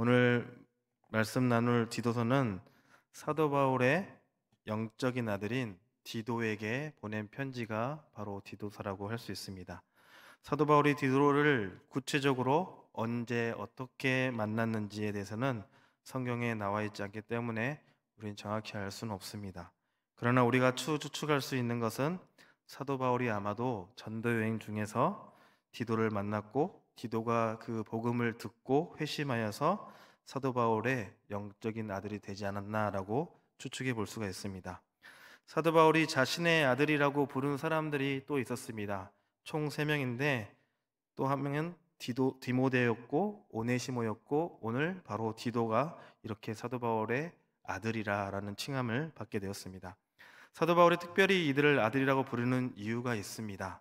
오늘 말씀 나눌 디도서는 사도 바울의 영적인 아들인 디도에게 보낸 편지가 바로 디도서라고 할 수 있습니다. 사도 바울이 디도를 구체적으로 언제 어떻게 만났는지에 대해서는 성경에 나와 있지 않기 때문에 우리는 정확히 알 수는 없습니다. 그러나 우리가 추측할 수 있는 것은 사도 바울이 아마도 전도 여행 중에서 디도를 만났고 디도가 그 복음을 듣고 회심하여서 사도 바울의 영적인 아들이 되지 않았나라고 추측해 볼 수가 있습니다. 사도 바울이 자신의 아들이라고 부르는 사람들이 또 있었습니다. 총 3명인데 또 한 명은 디모데였고 오네시모였고 오늘 바로 디도가 이렇게 사도 바울의 아들이라라는 칭함을 받게 되었습니다. 사도 바울이 특별히 이들을 아들이라고 부르는 이유가 있습니다.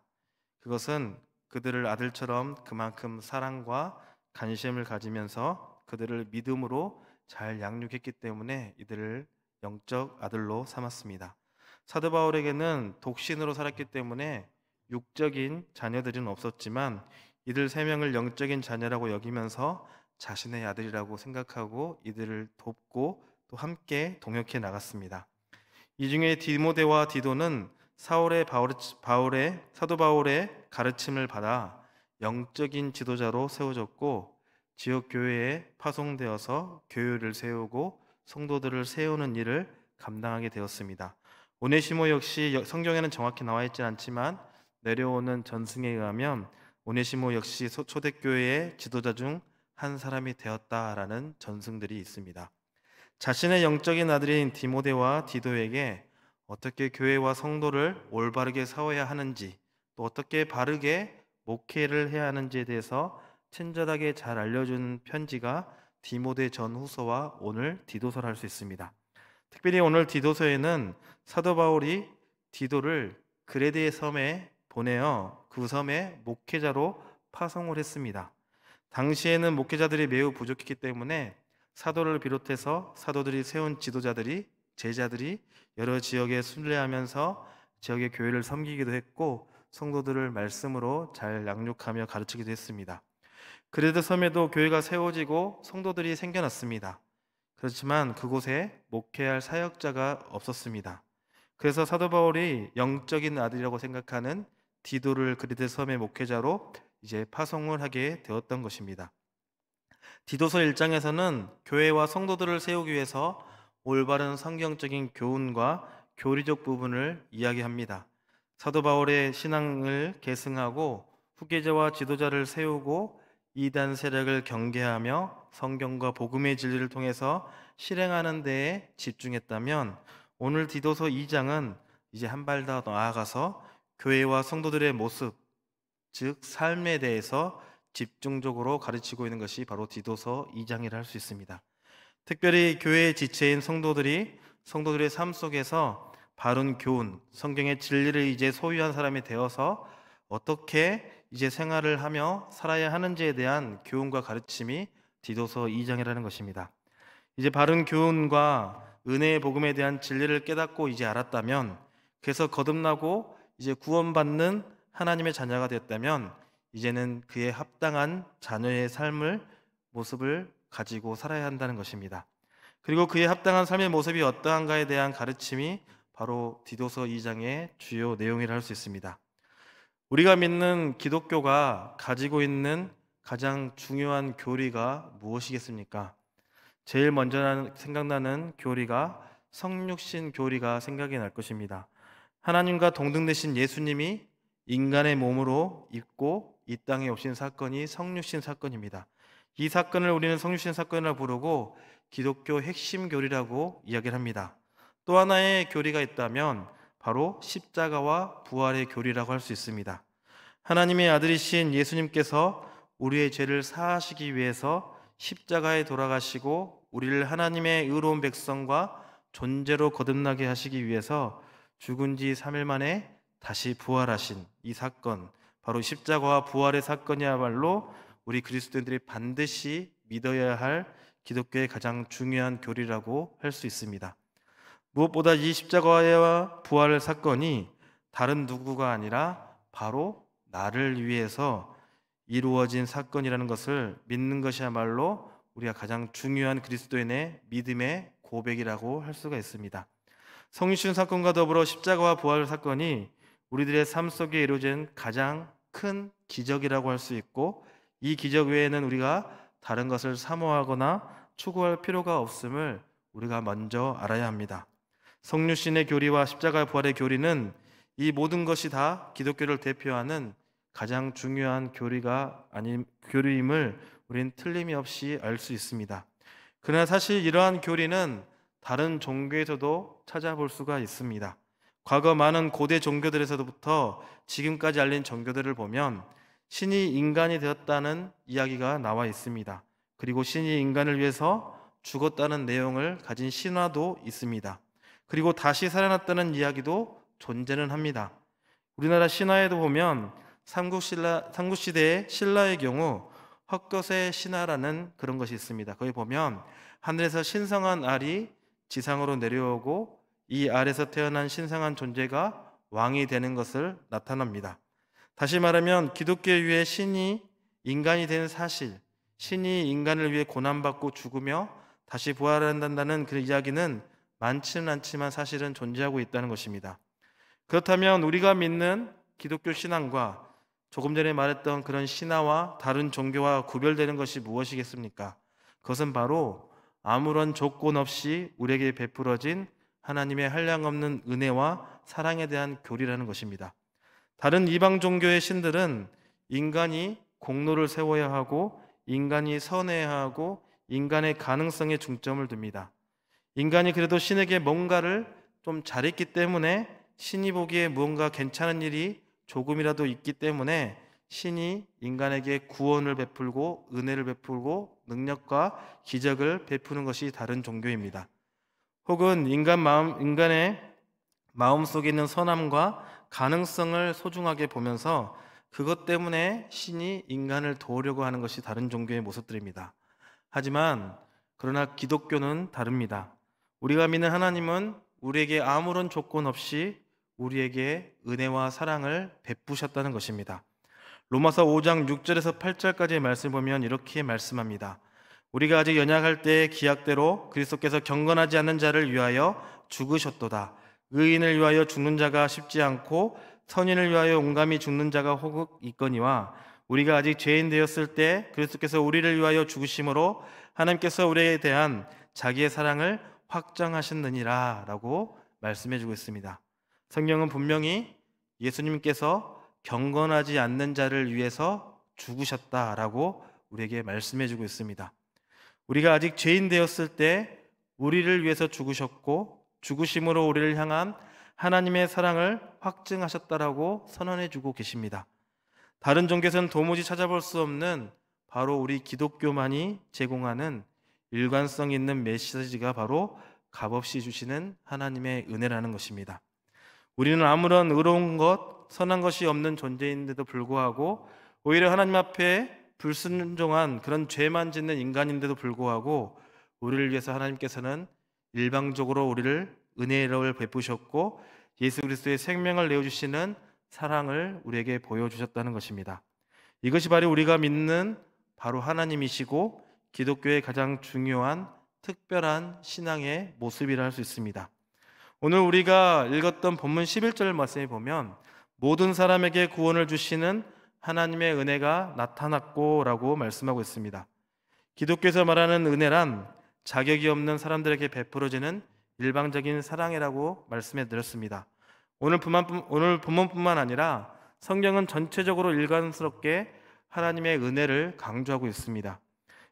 그것은 그들을 아들처럼 그만큼 사랑과 관심을 가지면서 그들을 믿음으로 잘 양육했기 때문에 이들을 영적 아들로 삼았습니다. 사도 바울에게는 독신으로 살았기 때문에 육적인 자녀들은 없었지만 이들 3명을 영적인 자녀라고 여기면서 자신의 아들이라고 생각하고 이들을 돕고 또 함께 동역해 나갔습니다. 이 중에 디모데와 디도는 사도 바울의 가르침을 받아 영적인 지도자로 세워졌고 지역 교회에 파송되어서 교회를 세우고 성도들을 세우는 일을 감당하게 되었습니다. 오네시모 역시 성경에는 정확히 나와 있지 않지만 내려오는 전승에 의하면 오네시모 역시 초대교회의 지도자 중 한 사람이 되었다라는 전승들이 있습니다. 자신의 영적인 아들인 디모데와 디도에게 어떻게 교회와 성도를 올바르게 세워야 하는지 또 어떻게 바르게 목회를 해야 하는지에 대해서 친절하게 잘 알려준 편지가 디모데 전후서와 오늘 디도서를 할 수 있습니다. 특별히 오늘 디도서에는 사도 바울이 디도를 그레데 섬에 보내어 그 섬에 목회자로 파송을 했습니다. 당시에는 목회자들이 매우 부족했기 때문에 사도를 비롯해서 사도들이 세운 지도자들이 제자들이 여러 지역에 순례하면서 지역의 교회를 섬기기도 했고 성도들을 말씀으로 잘 양육하며 가르치기도 했습니다. 그레데 섬에도 교회가 세워지고 성도들이 생겨났습니다. 그렇지만 그곳에 목회할 사역자가 없었습니다. 그래서 사도 바울이 영적인 아들이라고 생각하는 디도를 그레데 섬의 목회자로 이제 파송을 하게 되었던 것입니다. 디도서 1장에서는 교회와 성도들을 세우기 위해서 올바른 성경적인 교훈과 교리적 부분을 이야기합니다. 사도 바울의 신앙을 계승하고 후계자와 지도자를 세우고 이단 세력을 경계하며 성경과 복음의 진리를 통해서 실행하는 데에 집중했다면 오늘 디도서 2장은 이제 한 발 더 나아가서 교회와 성도들의 모습, 즉 삶에 대해서 집중적으로 가르치고 있는 것이 바로 디도서 2장이라 할 수 있습니다. 특별히 교회의 지체인 성도들의 삶 속에서 바른 교훈, 성경의 진리를 이제 소유한 사람이 되어서 어떻게 이제 생활을 하며 살아야 하는지에 대한 교훈과 가르침이 디도서 2장이라는 것입니다. 이제 바른 교훈과 은혜의 복음에 대한 진리를 깨닫고 이제 알았다면, 그래서 거듭나고 이제 구원받는 하나님의 자녀가 되었다면 이제는 그에 합당한 자녀의 삶을 모습을 가지고 살아야 한다는 것입니다. 그리고 그에 합당한 삶의 모습이 어떠한가에 대한 가르침이 바로 디도서 2장의 주요 내용이라 할 수 있습니다. 우리가 믿는 기독교가 가지고 있는 가장 중요한 교리가 무엇이겠습니까? 제일 먼저 생각나는 교리가 성육신 교리가 생각이 날 것입니다. 하나님과 동등되신 예수님이 인간의 몸으로 입고 이 땅에 오신 사건이 성육신 사건입니다. 이 사건을 우리는 성육신 사건이라고 부르고 기독교 핵심 교리라고 이야기를 합니다. 또 하나의 교리가 있다면 바로 십자가와 부활의 교리라고 할 수 있습니다. 하나님의 아들이신 예수님께서 우리의 죄를 사하시기 위해서 십자가에 돌아가시고 우리를 하나님의 의로운 백성과 존재로 거듭나게 하시기 위해서 죽은 지 3일 만에 다시 부활하신 이 사건, 바로 십자가와 부활의 사건이야말로 우리 그리스도인들이 반드시 믿어야 할 기독교의 가장 중요한 교리라고 할 수 있습니다. 무엇보다 이 십자가와 부활의 사건이 다른 누구가 아니라 바로 나를 위해서 이루어진 사건이라는 것을 믿는 것이야말로 우리가 가장 중요한 그리스도인의 믿음의 고백이라고 할 수가 있습니다. 성육신 사건과 더불어 십자가와 부활 사건이 우리들의 삶 속에 이루어진 가장 큰 기적이라고 할 수 있고, 이 기적 외에는 우리가 다른 것을 사모하거나 추구할 필요가 없음을 우리가 먼저 알아야 합니다. 성육신의 교리와 십자가 부활의 교리는 이 모든 것이 다 기독교를 대표하는 가장 중요한 교리임을 우리는 틀림이 없이 알 수 있습니다. 그러나 사실 이러한 교리는 다른 종교에서도 찾아볼 수가 있습니다. 과거 많은 고대 종교들에서부터 지금까지 알린 종교들을 보면 신이 인간이 되었다는 이야기가 나와 있습니다. 그리고 신이 인간을 위해서 죽었다는 내용을 가진 신화도 있습니다. 그리고 다시 살아났다는 이야기도 존재는 합니다. 우리나라 신화에도 보면 삼국시대의 신라의 경우 헛것의 신화라는 그런 것이 있습니다. 거기 보면 하늘에서 신성한 알이 지상으로 내려오고 이 알에서 태어난 신성한 존재가 왕이 되는 것을 나타납니다. 다시 말하면 기독교에 의해 신이 인간이 된 사실, 신이 인간을 위해 고난받고 죽으며 다시 부활한다는 그 이야기는 많지는 않지만 사실은 존재하고 있다는 것입니다. 그렇다면 우리가 믿는 기독교 신앙과 조금 전에 말했던 그런 신화와 다른 종교와 구별되는 것이 무엇이겠습니까? 그것은 바로 아무런 조건 없이 우리에게 베풀어진 하나님의 한량없는 은혜와 사랑에 대한 교리라는 것입니다. 다른 이방 종교의 신들은 인간이 공로를 세워야 하고 인간이 선해야 하고 인간의 가능성에 중점을 둡니다. 인간이 그래도 신에게 뭔가를 좀 잘했기 때문에 신이 보기에 무언가 괜찮은 일이 조금이라도 있기 때문에 신이 인간에게 구원을 베풀고 은혜를 베풀고 능력과 기적을 베푸는 것이 다른 종교입니다. 혹은 인간의 마음 속에 있는 선함과 가능성을 소중하게 보면서 그것 때문에 신이 인간을 도우려고 하는 것이 다른 종교의 모습들입니다. 하지만 그러나 기독교는 다릅니다. 우리가 믿는 하나님은 우리에게 아무런 조건 없이 우리에게 은혜와 사랑을 베푸셨다는 것입니다. 로마서 5장 6절에서 8절까지의 말씀을 보면 이렇게 말씀합니다. 우리가 아직 연약할 때의 기약대로 그리스도께서 경건하지 않는 자를 위하여 죽으셨도다. 의인을 위하여 죽는 자가 쉽지 않고 선인을 위하여 온감이 죽는 자가 혹 있거니와 우리가 아직 죄인 되었을 때 그리스도께서 우리를 위하여 죽으심으로 하나님께서 우리에 대한 자기의 사랑을 확정하셨느니라 라고 말씀해주고 있습니다. 성경은 분명히 예수님께서 경건하지 않는 자를 위해서 죽으셨다라고 우리에게 말씀해주고 있습니다. 우리가 아직 죄인 되었을 때 우리를 위해서 죽으셨고 죽으심으로 우리를 향한 하나님의 사랑을 확증하셨다라고 선언해주고 계십니다. 다른 종교에서는 도무지 찾아볼 수 없는 바로 우리 기독교만이 제공하는 일관성 있는 메시지가 바로 값없이 주시는 하나님의 은혜라는 것입니다. 우리는 아무런 의로운 것, 선한 것이 없는 존재인데도 불구하고 오히려 하나님 앞에 불순종한 그런 죄만 짓는 인간인데도 불구하고 우리를 위해서 하나님께서는 일방적으로 우리를 은혜를 베푸셨고 예수 그리스도의 생명을 내어주시는 사랑을 우리에게 보여주셨다는 것입니다. 이것이 바로 우리가 믿는 바로 하나님이시고 기독교의 가장 중요한 특별한 신앙의 모습이라 할 수 있습니다. 오늘 우리가 읽었던 본문 11절 말씀에 보면 모든 사람에게 구원을 주시는 하나님의 은혜가 나타났고 라고 말씀하고 있습니다. 기독교에서 말하는 은혜란 자격이 없는 사람들에게 베풀어지는 일방적인 사랑이라고 말씀해 드렸습니다. 오늘 본문뿐만 아니라 성경은 전체적으로 일관스럽게 하나님의 은혜를 강조하고 있습니다.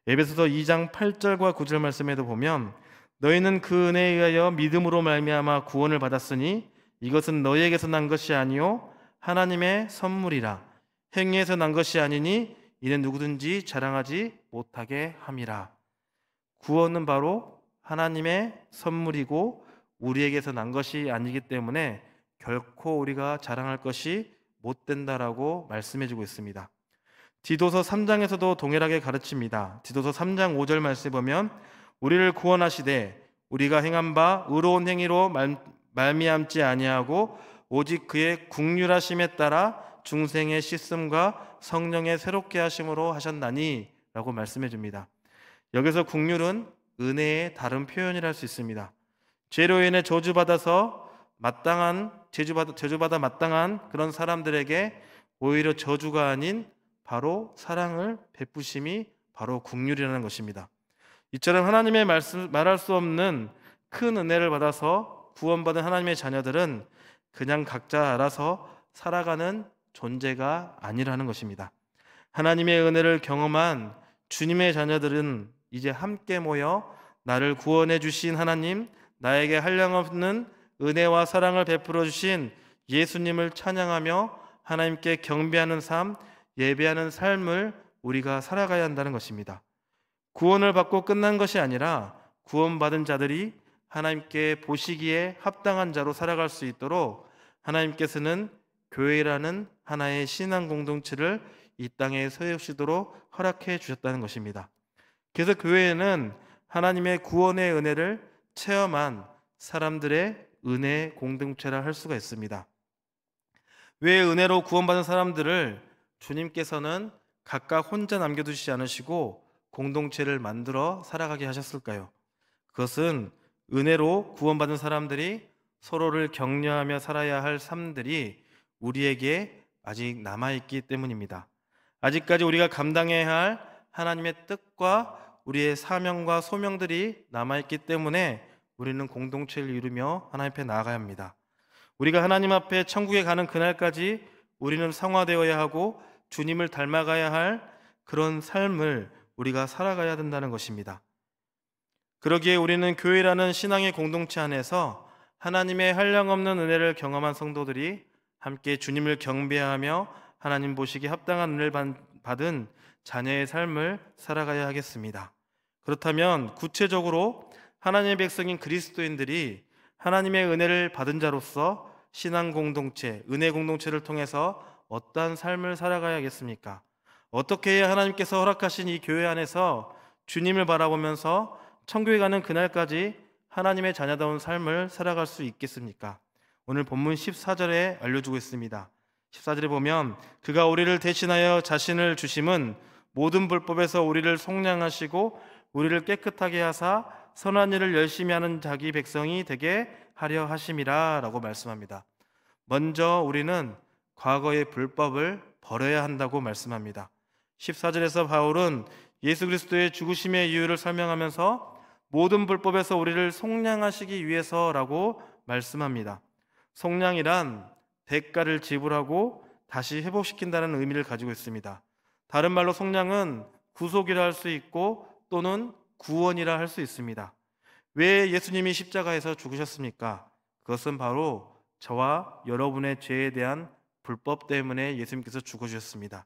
에베소서 2장 8절과 9절 말씀에도 보면 너희는 그 은혜에 의하여 믿음으로 말미암아 구원을 받았으니 이것은 너희에게서 난 것이 아니요 하나님의 선물이라 행위에서 난 것이 아니니 이는 누구든지 자랑하지 못하게 함이라. 구원은 바로 하나님의 선물이고 우리에게서 난 것이 아니기 때문에 결코 우리가 자랑할 것이 못 된다라고 말씀해주고 있습니다. 디도서 3장에서도 동일하게 가르칩니다. 디도서 3장 5절 말씀에 보면 우리를 구원하시되 우리가 행한 바 의로운 행위로 말미암지 아니하고 오직 그의 긍휼하심에 따라 중생의 씻음과 성령의 새롭게 하심으로 하셨나니 라고 말씀해 줍니다. 여기서 국률은 은혜의 다른 표현이라 할 수 있습니다. 죄로 인해 저주받아 마땅한 그런 사람들에게 오히려 저주가 아닌 바로 사랑을 베푸심이 바로 국률이라는 것입니다. 이처럼 하나님의 말할 수 없는 큰 은혜를 받아서 구원받은 하나님의 자녀들은 그냥 각자 알아서 살아가는 존재가 아니라는 것입니다. 하나님의 은혜를 경험한 주님의 자녀들은 이제 함께 모여 나를 구원해 주신 하나님, 나에게 한량없는 은혜와 사랑을 베풀어 주신 예수님을 찬양하며 하나님께 경배하는 삶, 예배하는 삶을 우리가 살아가야 한다는 것입니다. 구원을 받고 끝난 것이 아니라 구원받은 자들이 하나님께 보시기에 합당한 자로 살아갈 수 있도록 하나님께서는 교회라는 하나의 신앙 공동체를 이 땅에 세우시도록 허락해 주셨다는 것입니다. 그래서 교회에는 하나님의 구원의 은혜를 체험한 사람들의 은혜 공동체라 할 수가 있습니다. 왜 은혜로 구원받은 사람들을 주님께서는 각각 혼자 남겨두시지 않으시고 공동체를 만들어 살아가게 하셨을까요? 그것은 은혜로 구원받은 사람들이 서로를 격려하며 살아야 할 삶들이 우리에게 아직 남아있기 때문입니다. 아직까지 우리가 감당해야 할 하나님의 뜻과 우리의 사명과 소명들이 남아있기 때문에 우리는 공동체를 이루며 하나님 앞에 나아가야 합니다. 우리가 하나님 앞에 천국에 가는 그날까지 우리는 성화되어야 하고 주님을 닮아가야 할 그런 삶을 우리가 살아가야 된다는 것입니다. 그러기에 우리는 교회라는 신앙의 공동체 안에서 하나님의 한량없는 은혜를 경험한 성도들이 함께 주님을 경배하며 하나님 보시기에 합당한 은혜를 받은 자녀의 삶을 살아가야 하겠습니다. 그렇다면 구체적으로 하나님의 백성인 그리스도인들이 하나님의 은혜를 받은 자로서 신앙 공동체, 은혜 공동체를 통해서 어떠한 삶을 살아가야겠습니까? 어떻게 해야 하나님께서 허락하신 이 교회 안에서 주님을 바라보면서 천국에 가는 그날까지 하나님의 자녀다운 삶을 살아갈 수 있겠습니까? 오늘 본문 14절에 알려주고 있습니다. 14절에 보면 그가 우리를 대신하여 자신을 주심은 모든 불법에서 우리를 속량하시고 우리를 깨끗하게 하사 선한 일을 열심히 하는 자기 백성이 되게 하려 하심이라 라고 말씀합니다. 먼저 우리는 과거의 불법을 버려야 한다고 말씀합니다. 14절에서 바울은 예수 그리스도의 죽으심의 이유를 설명하면서 모든 불법에서 우리를 속량하시기 위해서라고 말씀합니다. 속량이란 대가를 지불하고 다시 회복시킨다는 의미를 가지고 있습니다. 다른 말로 속량은 구속이라 할 수 있고 또는 구원이라 할 수 있습니다. 왜 예수님이 십자가에서 죽으셨습니까? 그것은 바로 저와 여러분의 죄에 대한 불법 때문에 예수님께서 죽어주셨습니다.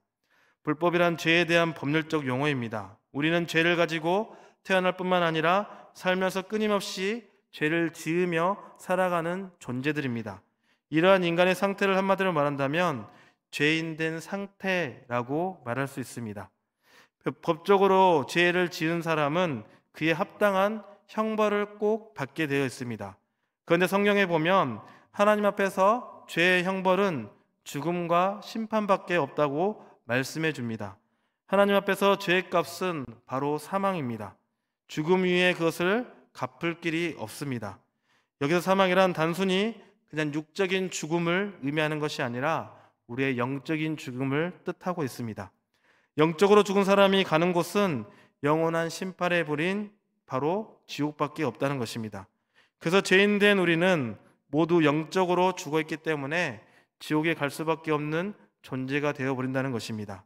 불법이란 죄에 대한 법률적 용어입니다. 우리는 죄를 가지고 태어날 뿐만 아니라 살면서 끊임없이 죄를 지으며 살아가는 존재들입니다. 이러한 인간의 상태를 한마디로 말한다면 죄인된 상태라고 말할 수 있습니다. 법적으로 죄를 지은 사람은 그에 합당한 형벌을 꼭 받게 되어 있습니다. 그런데 성경에 보면 하나님 앞에서 죄의 형벌은 죽음과 심판밖에 없다고 말씀해 줍니다. 하나님 앞에서 죄의 값은 바로 사망입니다. 죽음 위에 그것을 갚을 길이 없습니다. 여기서 사망이란 단순히 그냥 육적인 죽음을 의미하는 것이 아니라 우리의 영적인 죽음을 뜻하고 있습니다. 영적으로 죽은 사람이 가는 곳은 영원한 심판의 불인 바로 지옥밖에 없다는 것입니다. 그래서 죄인된 우리는 모두 영적으로 죽어있기 때문에 지옥에 갈 수밖에 없는 존재가 되어버린다는 것입니다.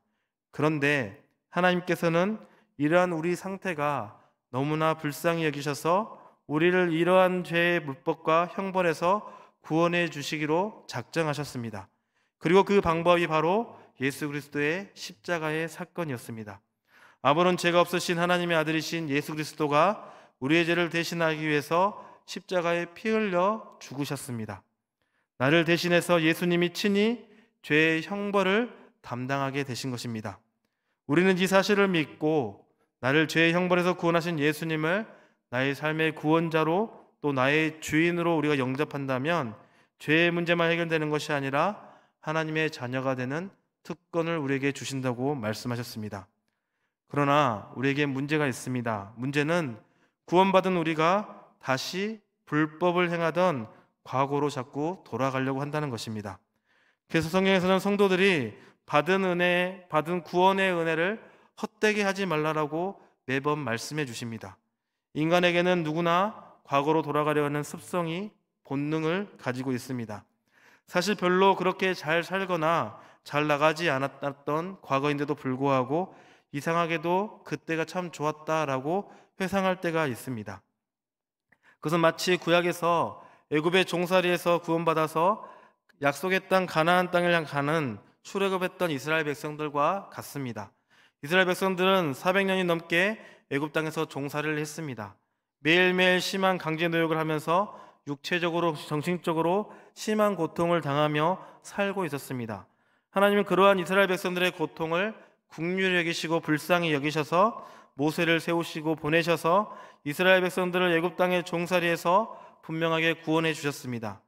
그런데 하나님께서는 이러한 우리 상태가 너무나 불쌍히 여기셔서 우리를 이러한 죄의 물법과 형벌에서 구원해 주시기로 작정하셨습니다. 그리고 그 방법이 바로 예수 그리스도의 십자가의 사건이었습니다. 아무런 죄가 없으신 하나님의 아들이신 예수 그리스도가 우리의 죄를 대신하기 위해서 십자가에 피 흘려 죽으셨습니다. 나를 대신해서 예수님이 친히 죄의 형벌을 담당하게 되신 것입니다. 우리는 이 사실을 믿고 나를 죄의 형벌에서 구원하신 예수님을 나의 삶의 구원자로 또 나의 주인으로 우리가 영접한다면 죄의 문제만 해결되는 것이 아니라 하나님의 자녀가 되는 특권을 우리에게 주신다고 말씀하셨습니다. 그러나 우리에게 문제가 있습니다. 문제는 구원받은 우리가 다시 불법을 행하던 과거로 자꾸 돌아가려고 한다는 것입니다. 그래서 성경에서는 성도들이 받은 은혜, 받은 구원의 은혜를 헛되게 하지 말라라고 매번 말씀해 주십니다. 인간에게는 누구나 과거로 돌아가려 하는 습성이 본능을 가지고 있습니다. 사실 별로 그렇게 잘 살거나 잘 나가지 않았던 과거인데도 불구하고 이상하게도 그때가 참 좋았다라고 회상할 때가 있습니다. 그것은 마치 구약에서 애굽의 종살이에서 구원받아서 약속의 땅 가나안 땅을 향 가는 출애굽했던 이스라엘 백성들과 같습니다. 이스라엘 백성들은 400년이 넘게 애굽 땅에서 종살이를 했습니다. 매일매일 심한 강제 노역을 하면서 육체적으로 정신적으로 심한 고통을 당하며 살고 있었습니다. 하나님은 그러한 이스라엘 백성들의 고통을 긍휼히 여기시고 불쌍히 여기셔서 모세를 세우시고 보내셔서 이스라엘 백성들을 애굽 땅의 종살이에서 분명하게 구원해 주셨습니다.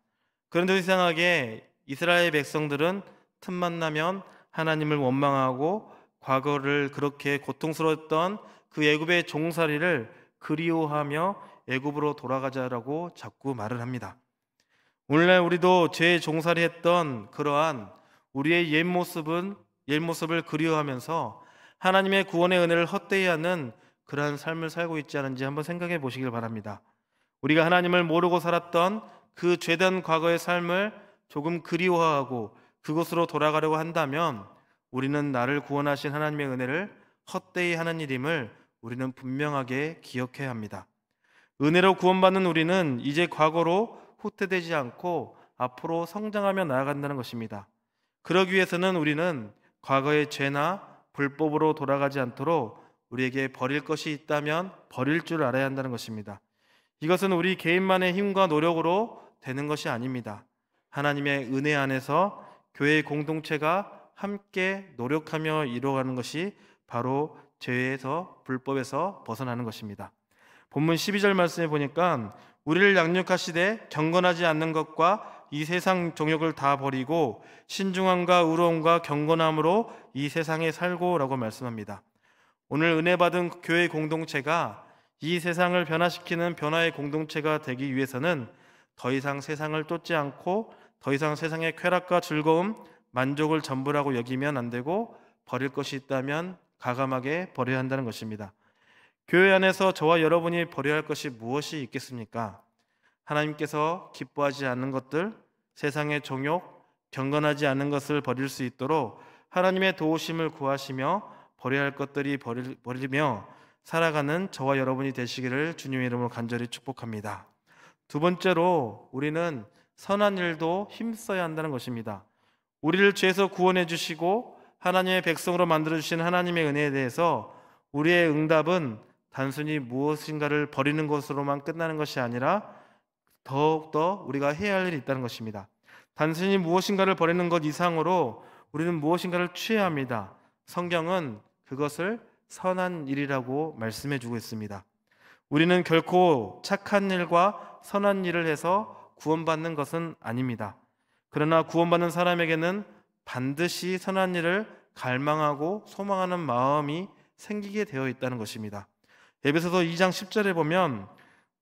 그런데 이상하게 이스라엘 백성들은 틈만 나면 하나님을 원망하고 과거를 그렇게 고통스러웠던 그 애굽의 종살이를 그리워하며 애굽으로 돌아가자라고 자꾸 말을 합니다. 오늘날 우리도 죄의 종살이했던 그러한 우리의 옛 모습을 그리워하면서 하나님의 구원의 은혜를 헛되이 하는 그러한 삶을 살고 있지 않은지 한번 생각해 보시길 바랍니다. 우리가 하나님을 모르고 살았던 그 죄된 과거의 삶을 조금 그리워하고 그곳으로 돌아가려고 한다면 우리는 나를 구원하신 하나님의 은혜를 헛되이 하는 일임을 우리는 분명하게 기억해야 합니다. 은혜로 구원받는 우리는 이제 과거로 후퇴되지 않고 앞으로 성장하며 나아간다는 것입니다. 그러기 위해서는 우리는 과거의 죄나 불법으로 돌아가지 않도록 우리에게 버릴 것이 있다면 버릴 줄 알아야 한다는 것입니다. 이것은 우리 개인만의 힘과 노력으로 되는 것이 아닙니다. 하나님의 은혜 안에서 교회의 공동체가 함께 노력하며 이루어가는 것이 바로 죄에서 불법에서 벗어나는 것입니다. 본문 12절 말씀에 보니까 우리를 양육하시되 경건하지 않는 것과 이 세상 정욕을 다 버리고 신중함과 의로움과 경건함으로 이 세상에 살고 라고 말씀합니다. 오늘 은혜 받은 교회 공동체가 이 세상을 변화시키는 변화의 공동체가 되기 위해서는 더 이상 세상을 쫓지 않고 더 이상 세상의 쾌락과 즐거움, 만족을 전부라고 여기면 안 되고 버릴 것이 있다면 과감하게 버려야 한다는 것입니다. 교회 안에서 저와 여러분이 버려야 할 것이 무엇이 있겠습니까? 하나님께서 기뻐하지 않는 것들, 세상의 정욕, 경건하지 않은 것을 버릴 수 있도록 하나님의 도우심을 구하시며 버려야 할 것들이 버리며 살아가는 저와 여러분이 되시기를 주님의 이름으로 간절히 축복합니다. 두 번째로 우리는 선한 일도 힘써야 한다는 것입니다. 우리를 죄에서 구원해 주시고 하나님의 백성으로 만들어 주신 하나님의 은혜에 대해서 우리의 응답은 단순히 무엇인가를 버리는 것으로만 끝나는 것이 아니라 더욱더 우리가 해야 할 일이 있다는 것입니다. 단순히 무엇인가를 버리는 것 이상으로 우리는 무엇인가를 취해야 합니다. 성경은 그것을 선한 일이라고 말씀해 주고 있습니다. 우리는 결코 착한 일과 선한 일을 해서 구원받는 것은 아닙니다. 그러나 구원받는 사람에게는 반드시 선한 일을 갈망하고 소망하는 마음이 생기게 되어 있다는 것입니다. 에베소서 2장 10절에 보면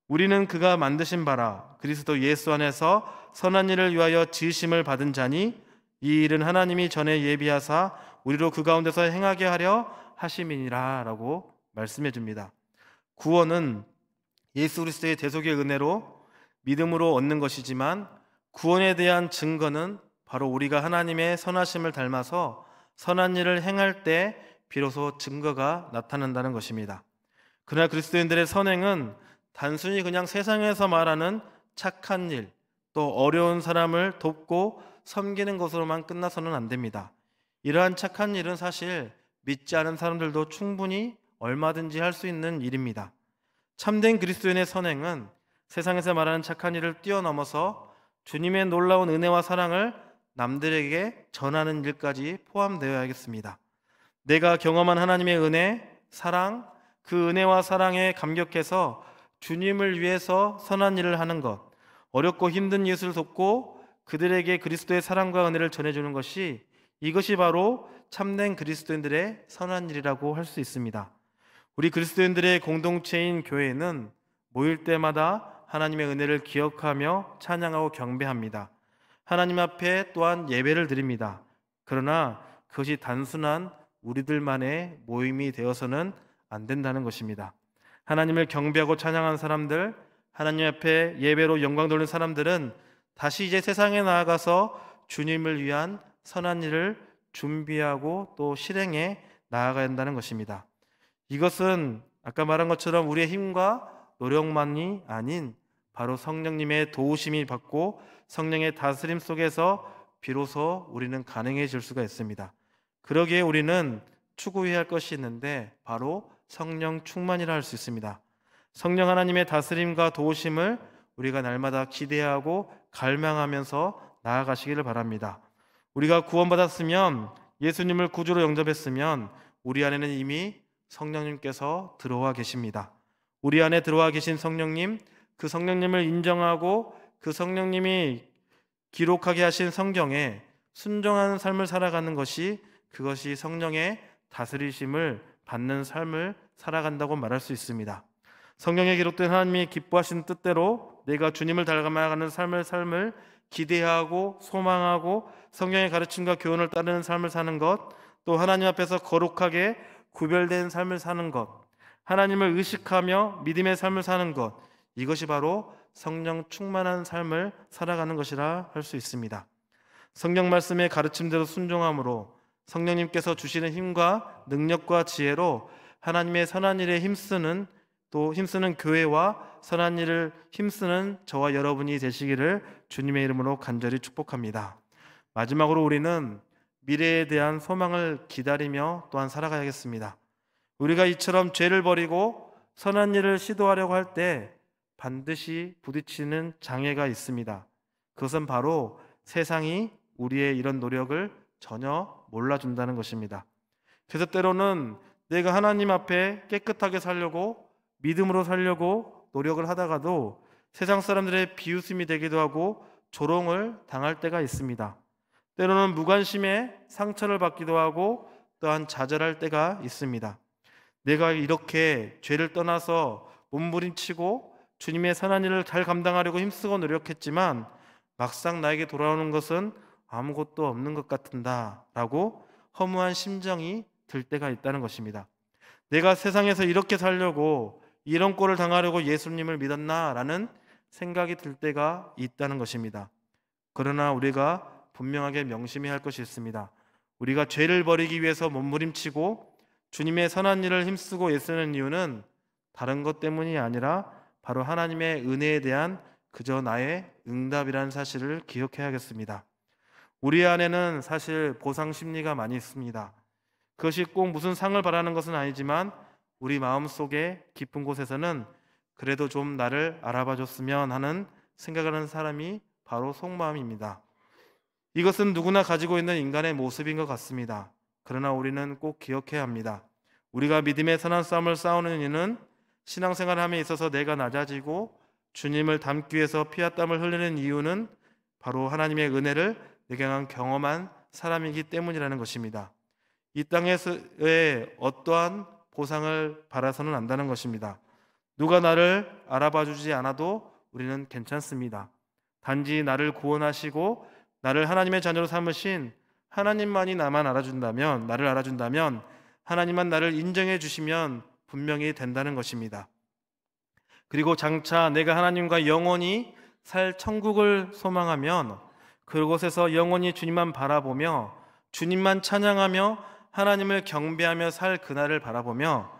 우리는 그가 만드신 바라 그리스도 예수 안에서 선한 일을 위하여 지으심을 받은 자니 이 일은 하나님이 전에 예비하사 우리로 그 가운데서 행하게 하려 하심이니라 라고 말씀해 줍니다. 구원은 예수 그리스도의 대속의 은혜로 믿음으로 얻는 것이지만 구원에 대한 증거는 바로 우리가 하나님의 선하심을 닮아서 선한 일을 행할 때 비로소 증거가 나타난다는 것입니다. 그러나 그리스도인들의 선행은 단순히 그냥 세상에서 말하는 착한 일, 또 어려운 사람을 돕고 섬기는 것으로만 끝나서는 안 됩니다. 이러한 착한 일은 사실 믿지 않은 사람들도 충분히 얼마든지 할 수 있는 일입니다. 참된 그리스도인의 선행은 세상에서 말하는 착한 일을 뛰어넘어서 주님의 놀라운 은혜와 사랑을 남들에게 전하는 일까지 포함되어야겠습니다. 내가 경험한 하나님의 은혜, 사랑, 그 은혜와 사랑에 감격해서 주님을 위해서 선한 일을 하는 것, 어렵고 힘든 이웃을 돕고 그들에게 그리스도의 사랑과 은혜를 전해주는 것이 이것이 바로 참된 그리스도인들의 선한 일이라고 할 수 있습니다. 우리 그리스도인들의 공동체인 교회는 모일 때마다 하나님의 은혜를 기억하며 찬양하고 경배합니다. 하나님 앞에 또한 예배를 드립니다. 그러나 그것이 단순한 우리들만의 모임이 되어서는 안 된다는 것입니다. 하나님을 경배하고 찬양하는 사람들, 하나님 앞에 예배로 영광 돌리는 사람들은 다시 이제 세상에 나아가서 주님을 위한 선한 일을 준비하고 또 실행해 나아가야 한다는 것입니다. 이것은 아까 말한 것처럼 우리의 힘과 노력만이 아닌 바로 성령님의 도우심이 받고 성령의 다스림 속에서 비로소 우리는 가능해질 수가 있습니다. 그러기에 우리는 추구해야 할 것이 있는데 바로 성령 충만이라 할 수 있습니다. 성령 하나님의 다스림과 도우심을 우리가 날마다 기대하고 갈망하면서 나아가시기를 바랍니다. 우리가 구원받았으면, 예수님을 구주로 영접했으면 우리 안에는 이미 성령님께서 들어와 계십니다. 우리 안에 들어와 계신 성령님, 그 성령님을 인정하고 그 성령님이 기록하게 하신 성경에 순종하는 삶을 살아가는 것이, 그것이 성령의 다스리심을 받는 삶을 살아간다고 말할 수 있습니다. 성경에 기록된 하나님이 기뻐하시는 뜻대로 내가 주님을 닮아가는 삶을 기대하고 소망하고 성경의 가르침과 교훈을 따르는 삶을 사는 것, 또 하나님 앞에서 거룩하게 구별된 삶을 사는 것, 하나님을 의식하며 믿음의 삶을 사는 것, 이것이 바로 성령 충만한 삶을 살아가는 것이라 할 수 있습니다. 성경 말씀의 가르침대로 순종함으로 성령님께서 주시는 힘과 능력과 지혜로 하나님의 선한 일에 힘쓰는, 또 힘쓰는 교회와 선한 일을 힘쓰는 저와 여러분이 되시기를 주님의 이름으로 간절히 축복합니다. 마지막으로 우리는 미래에 대한 소망을 기다리며 또한 살아가야겠습니다. 우리가 이처럼 죄를 버리고 선한 일을 시도하려고 할 때 반드시 부딪히는 장애가 있습니다. 그것은 바로 세상이 우리의 이런 노력을 전혀 몰라준다는 것입니다. 그래서 때로는 내가 하나님 앞에 깨끗하게 살려고, 믿음으로 살려고 노력을 하다가도 세상 사람들의 비웃음이 되기도 하고 조롱을 당할 때가 있습니다. 때로는 무관심에 상처를 받기도 하고 또한 좌절할 때가 있습니다. 내가 이렇게 죄를 떠나서 몸부림치고 주님의 선한 일을 잘 감당하려고 힘쓰고 노력했지만 막상 나에게 돌아오는 것은 아무것도 없는 것 같은다 라고 허무한 심정이 들 때가 있다는 것입니다. 내가 세상에서 이렇게 살려고, 이런 꼴을 당하려고 예수님을 믿었나 라는 생각이 들 때가 있다는 것입니다. 그러나 우리가 분명하게 명심해야 할 것이 있습니다. 우리가 죄를 버리기 위해서 몸부림치고 주님의 선한 일을 힘쓰고 애쓰는 이유는 다른 것 때문이 아니라 바로 하나님의 은혜에 대한 그저 나의 응답이라는 사실을 기억해야겠습니다. 우리 안에는 사실 보상 심리가 많이 있습니다. 그것이 꼭 무슨 상을 바라는 것은 아니지만 우리 마음속에 깊은 곳에서는 그래도 좀 나를 알아봐 줬으면 하는 생각을 하는 사람이 바로 속마음입니다. 이것은 누구나 가지고 있는 인간의 모습인 것 같습니다. 그러나 우리는 꼭 기억해야 합니다. 우리가 믿음의 선한 싸움을 싸우는 이유는 신앙생활함에 있어서 내가 낮아지고 주님을 닮기 위해서 피와 땀을 흘리는 이유는 바로 하나님의 은혜를 내가 경험한 사람이기 때문이라는 것입니다. 이 땅에서의 어떠한 보상을 바라서는 안 된다는 것입니다. 누가 나를 알아봐 주지 않아도 우리는 괜찮습니다. 단지 나를 구원하시고 나를 하나님의 자녀로 삼으신 하나님만이 나를 알아준다면, 하나님만 나를 인정해 주시면 분명히 된다는 것입니다. 그리고 장차 내가 하나님과 영원히 살 천국을 소망하면 그곳에서 영원히 주님만 바라보며 주님만 찬양하며 하나님을 경배하며 살 그날을 바라보며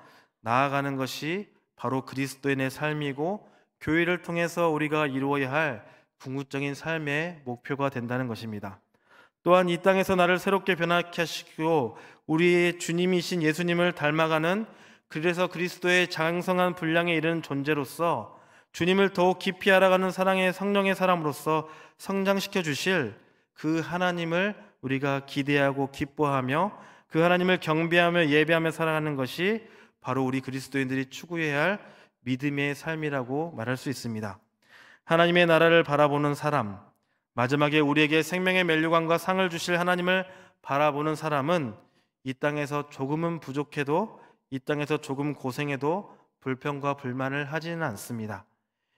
나아가는 것이 바로 그리스도인의 삶이고 교회를 통해서 우리가 이루어야 할 궁극적인 삶의 목표가 된다는 것입니다. 또한 이 땅에서 나를 새롭게 변화케 하시고 우리의 주님이신 예수님을 닮아가는, 그래서 그리스도의 장성한 분량에 이르는 존재로서 주님을 더욱 깊이 알아가는 사랑의 성령의 사람으로서 성장시켜 주실 그 하나님을 우리가 기대하고 기뻐하며 그 하나님을 경배하며 예배하며 살아가는 것이 바로 우리 그리스도인들이 추구해야 할 믿음의 삶이라고 말할 수 있습니다. 하나님의 나라를 바라보는 사람, 마지막에 우리에게 생명의 면류관과 상을 주실 하나님을 바라보는 사람은 이 땅에서 조금은 부족해도, 이 땅에서 조금 고생해도 불평과 불만을 하지는 않습니다.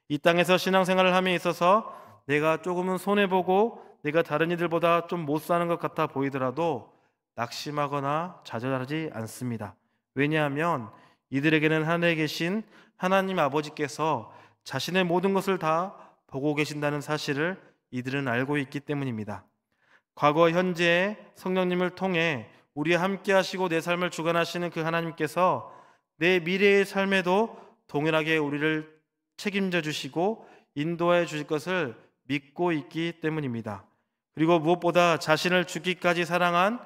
이 땅에서 신앙생활을 함에 있어서 내가 조금은 손해보고 내가 다른 이들보다 좀 못 사는 것 같아 보이더라도 낙심하거나 좌절하지 않습니다. 왜냐하면 이들에게는 하늘에 계신 하나님 아버지께서 자신의 모든 것을 다 보고 계신다는 사실을 이들은 알고 있기 때문입니다. 과거 현재의 성령님을 통해 우리와 함께 하시고 내 삶을 주관하시는 그 하나님께서 내 미래의 삶에도 동일하게 우리를 책임져 주시고 인도해 주실 것을 믿고 있기 때문입니다. 그리고 무엇보다 자신을 죽기까지 사랑한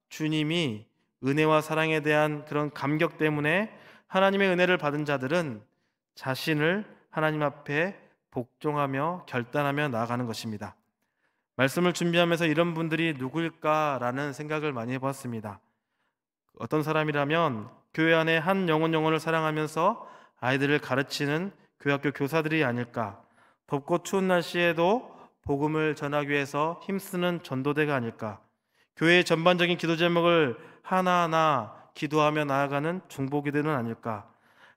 주님이 은혜와 사랑에 대한 그런 감격 때문에 하나님의 은혜를 받은 자들은 자신을 하나님 앞에 복종하며 결단하며 나아가는 것입니다. 말씀을 준비하면서 이런 분들이 누구일까라는 생각을 많이 해봤습니다. 어떤 사람이라면 교회 안에 한 영혼을 사랑하면서 아이들을 가르치는 교회학교 교사들이 아닐까, 덥고 추운 날씨에도 복음을 전하기 위해서 힘쓰는 전도대가 아닐까, 교회의 전반적인 기도 제목을 하나하나 기도하며 나아가는 중보기도는 아닐까,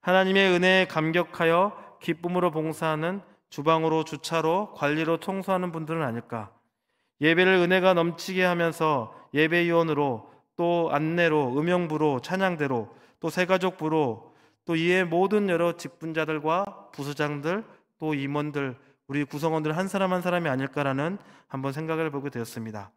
하나님의 은혜에 감격하여 기쁨으로 봉사하는 주방으로 주차로 관리로 청소하는 분들은 아닐까, 예배를 은혜가 넘치게 하면서 예배위원으로 또 안내로 음영부로 찬양대로 또 새가족부로 또 이에 모든 여러 직분자들과 부수장들 또 임원들 우리 구성원들 한 사람 한 사람이 아닐까라는 한번 생각을 보게 되었습니다.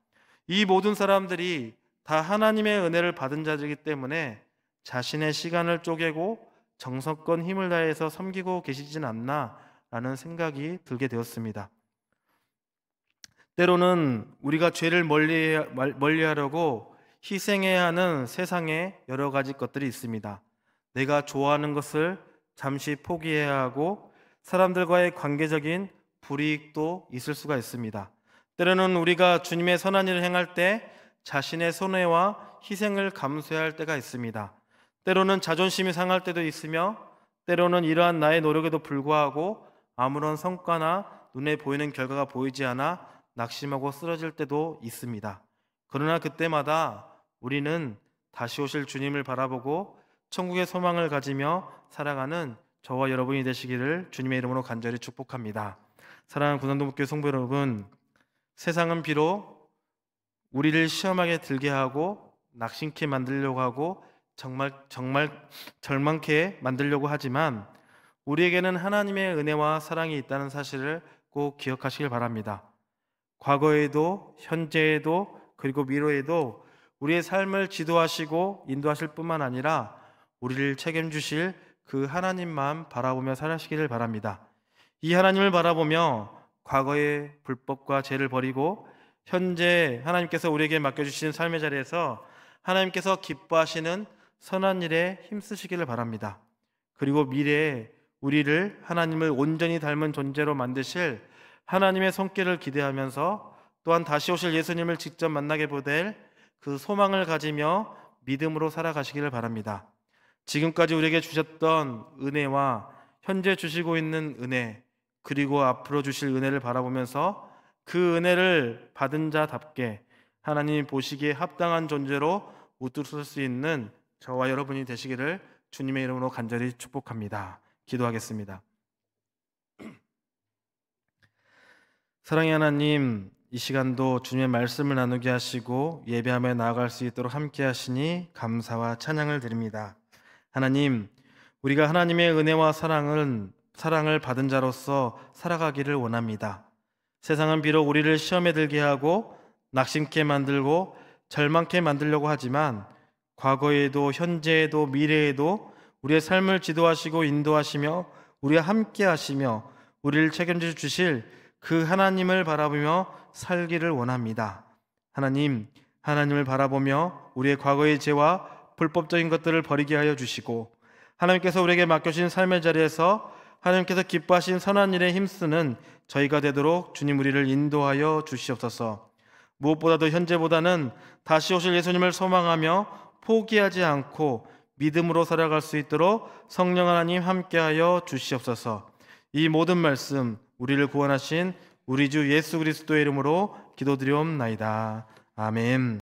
이 모든 사람들이 다 하나님의 은혜를 받은 자들이기 때문에 자신의 시간을 쪼개고 정성껏 힘을 다해서 섬기고 계시진 않나라는 생각이 들게 되었습니다. 때로는 우리가 죄를 멀리하려고 희생해야 하는 세상에 여러 가지 것들이 있습니다. 내가 좋아하는 것을 잠시 포기해야 하고 사람들과의 관계적인 불이익도 있을 수가 있습니다. 때로는 우리가 주님의 선한 일을 행할 때 자신의 손해와 희생을 감수해야 할 때가 있습니다. 때로는 자존심이 상할 때도 있으며 때로는 이러한 나의 노력에도 불구하고 아무런 성과나 눈에 보이는 결과가 보이지 않아 낙심하고 쓰러질 때도 있습니다. 그러나 그때마다 우리는 다시 오실 주님을 바라보고 천국의 소망을 가지며 살아가는 저와 여러분이 되시기를 주님의 이름으로 간절히 축복합니다. 사랑하는 구산동목교회 성도 여러분, 세상은 비록 우리를 시험하게 들게 하고 낙심케 만들려고 하고 정말 절망케 만들려고 하지만 우리에게는 하나님의 은혜와 사랑이 있다는 사실을 꼭 기억하시길 바랍니다. 과거에도 현재에도 그리고 미래에도 우리의 삶을 지도하시고 인도하실 뿐만 아니라 우리를 책임주실 그 하나님만 바라보며 살아시기를 바랍니다. 이 하나님을 바라보며 과거의 불법과 죄를 버리고 현재 하나님께서 우리에게 맡겨주신 삶의 자리에서 하나님께서 기뻐하시는 선한 일에 힘쓰시기를 바랍니다. 그리고 미래에 우리를 하나님을 온전히 닮은 존재로 만드실 하나님의 손길을 기대하면서 또한 다시 오실 예수님을 직접 만나게 될 그 소망을 가지며 믿음으로 살아가시기를 바랍니다. 지금까지 우리에게 주셨던 은혜와 현재 주시고 있는 은혜 그리고 앞으로 주실 은혜를 바라보면서 그 은혜를 받은 자답게 하나님이 보시기에 합당한 존재로 우뚝 설 수 있는 저와 여러분이 되시기를 주님의 이름으로 간절히 축복합니다. 기도하겠습니다. 사랑의 하나님, 이 시간도 주님의 말씀을 나누게 하시고 예배하며 나아갈 수 있도록 함께 하시니 감사와 찬양을 드립니다. 하나님, 우리가 하나님의 은혜와 사랑을 받은 자로서 살아가기를 원합니다. 세상은 비록 우리를 시험에 들게 하고 낙심케 만들고 절망케 만들려고 하지만 과거에도 현재에도 미래에도 우리의 삶을 지도하시고 인도하시며 우리와 함께 하시며 우리를 책임져 주실 그 하나님을 바라보며 살기를 원합니다. 하나님을 바라보며 우리의 과거의 죄와 불법적인 것들을 버리게 하여 주시고 하나님께서 우리에게 맡겨주신 삶의 자리에서 하나님께서 기뻐하신 선한 일에 힘쓰는 저희가 되도록 주님 우리를 인도하여 주시옵소서. 무엇보다도 현재보다는 다시 오실 예수님을 소망하며 포기하지 않고 믿음으로 살아갈 수 있도록 성령 하나님 함께하여 주시옵소서. 이 모든 말씀 우리를 구원하신 우리 주 예수 그리스도의 이름으로 기도드리옵나이다. 아멘.